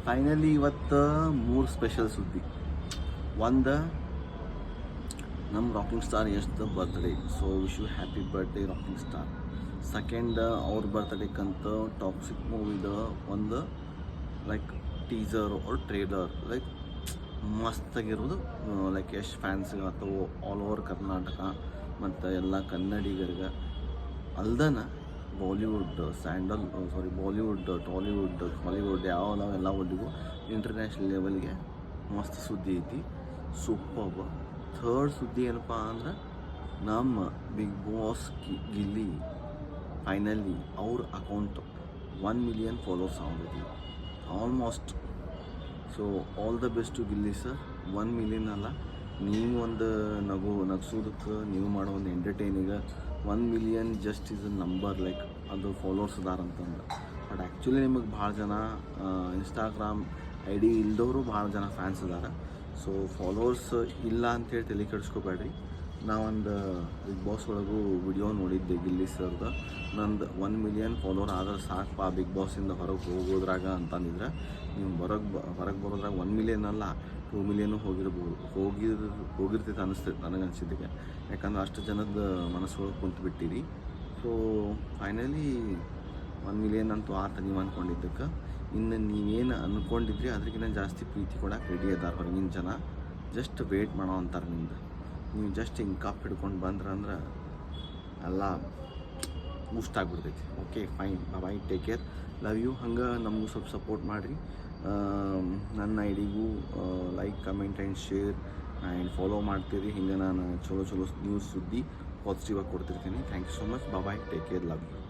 Finally ಇವತ್ತು 3 special ಸುದ್ದಿ. ಒಂದು, ನಮ್ಮ ರಾಕಿಂಗ್ ಸ್ಟಾರ್ ಯಶ್ದು birthday. So wish you happy birthday rocking star. Second, ಅವ್ರ ಬರ್ತ್ಡೇಕ್ಕಂತ ಟಾಕ್ಸಿಕ್ ಮೂವಿದ ಒಂದು like teaser or trailer like ಮಸ್ತಾಗಿರೋದು ಲೈಕ್ ಯಶ್ ಫ್ಯಾನ್ಸ್ಗೆ ಅಥವಾ ಆಲ್ ಓವರ್ ಕರ್ನಾಟಕ ಮತ್ತು ಎಲ್ಲ ಕನ್ನಡಿಗರಿಗೆ ಅಲ್ದನ ಬಾಲಿವುಡ್ ಬಾಲಿವುಡ್, ಟಾಲಿವುಡ್, ಹಾಲಿವುಡ್ ಎಲ್ಲ ಒಟ್ಟಿಗೂ ಇಂಟರ್ನ್ಯಾಷನಲ್ ಲೆವೆಲ್ಗೆ ಮಸ್ತ್ ಸುದ್ದಿ ಐತಿ. ಸೂಪರ್ಬ್. ಥರ್ಡ್ ಸುದ್ದಿ ಏನಪ್ಪ ಅಂದ್ರೆ ನಮ್ಮ ಬಿಗ್ ಬಾಸ್ ಗಿಲ್ಲಿ ಫೈನಲಿ ಅವ್ರ ಅಕೌಂಟ್ 1 ಮಿಲಿಯನ್ ಫಾಲೋವರ್ಸ್ ಆಗಿದ್ವಿ almost. So all the best to Gilli sir. 1 million ಅಲ್ಲ, ನೀವು ಒಂದು ನಗ್ಸೋದಕ್ಕೆ ನೀವು ಮಾಡೋ ಒಂದು ಎಂಟರ್ಟೈನಿಗೆ 1 million just is a number, like ಅದು ಫಾಲೋವರ್ಸ್ ಅದಾರ ಅಂತಂದ್ರೆ. ಬಟ್ ಆ್ಯಕ್ಚುಲಿ ನಿಮಗೆ ಭಾಳ ಜನ ಇನ್ಸ್ಟಾಗ್ರಾಮ್ ID ಇಲ್ದವರು ಭಾಳ ಜನ ಫ್ಯಾನ್ಸ್ ಅದಾರ. ಸೊ ಫಾಲೋವರ್ಸ್ ಇಲ್ಲ ಅಂಥೇಳಿ ತಲೆ ಕೆಡಿಸ್ಕೋಬೇಡ್ರಿ. ನಾವೊಂದು ಬಿಗ್ ಬಾಸ್ ಒಳಗೂ ವಿಡಿಯೋ ನೋಡಿದ್ದೆ ಗಿಲ್ಲಿ ಸರ್ದು. ನಂದು 1 ಮಿಲಿಯನ್ ಫಾಲೋವರ್ ಆದ್ರೆ ಸಾಕಪ್ಪ ಬಿಗ್ ಬಾಸಿಂದ ಹೊರಗೆ ಹೋಗೋದ್ರಾಗ ಅಂತಂದಿದ್ರೆ. ನೀವು ಹೊರಗೆ ಬರೋದ್ರಾಗ 1 ಮಿಲಿಯನ್ ಅಲ್ಲ 2 ಮಿಲಿಯನು ಹೋಗಿರ್ತೈತೆ ಅನ್ನಿಸ್ತೈತೆ ನನಗೆ ಅನಿಸಿದ್ದಕ್ಕೆ. ಯಾಕಂದ್ರೆ ಅಷ್ಟು ಜನದ ಮನಸ್ಸೊಳಗೆ ಕುಂತು ಸೊ ಫೈನಲಿ 1 ಮಿಲಿಯನ್ ಅಂತೂ ಆತ ನೀವು ಅಂದ್ಕೊಂಡಿದ್ದಕ್ಕೆ. ಇನ್ನು ನೀವೇನು ಅಂದ್ಕೊಂಡಿದ್ರಿ ಅದಕ್ಕಿಂತ ಜಾಸ್ತಿ ಪ್ರೀತಿ ಕೊಡಕ್ಕೆ ರೆಡಿ ಅದಾರ ಹೊರಗಿನ ಜನ. ಜಸ್ಟ್ ವೇಟ್ ಮಾಡೋ ಅಂತಾರೆ ನಿಮ್ದು. ನೀವು ಜಸ್ಟ್ ಹಿಂಗೆ ಕಪ್ ಹಿಡ್ಕೊಂಡು ಬಂದ್ರಂದ್ರೆ ಎಲ್ಲ ಬೂಸ್ಟ್ ಆಗಿಬಿಡ್ತೈತಿ. Okay fine, bye, take care, love you. ಹಂಗೆ ನಮಗೂ ಸ್ವಲ್ಪ ಸಪೋರ್ಟ್ ಮಾಡಿರಿ. ನನ್ನ ಐಡಿಗೂ like, comment and share and follow ಮಾಡ್ತೀರಿ. ಹಿಂಗೆ ನಾನು ಚಲೋ ನ್ಯೂಸ್ ಸುದ್ದಿ ಪಾಸಿಟಿವಾಗಿ ಕೊಡ್ತಿರ್ತೀನಿ. Thank you so much. Bye, take care, love you.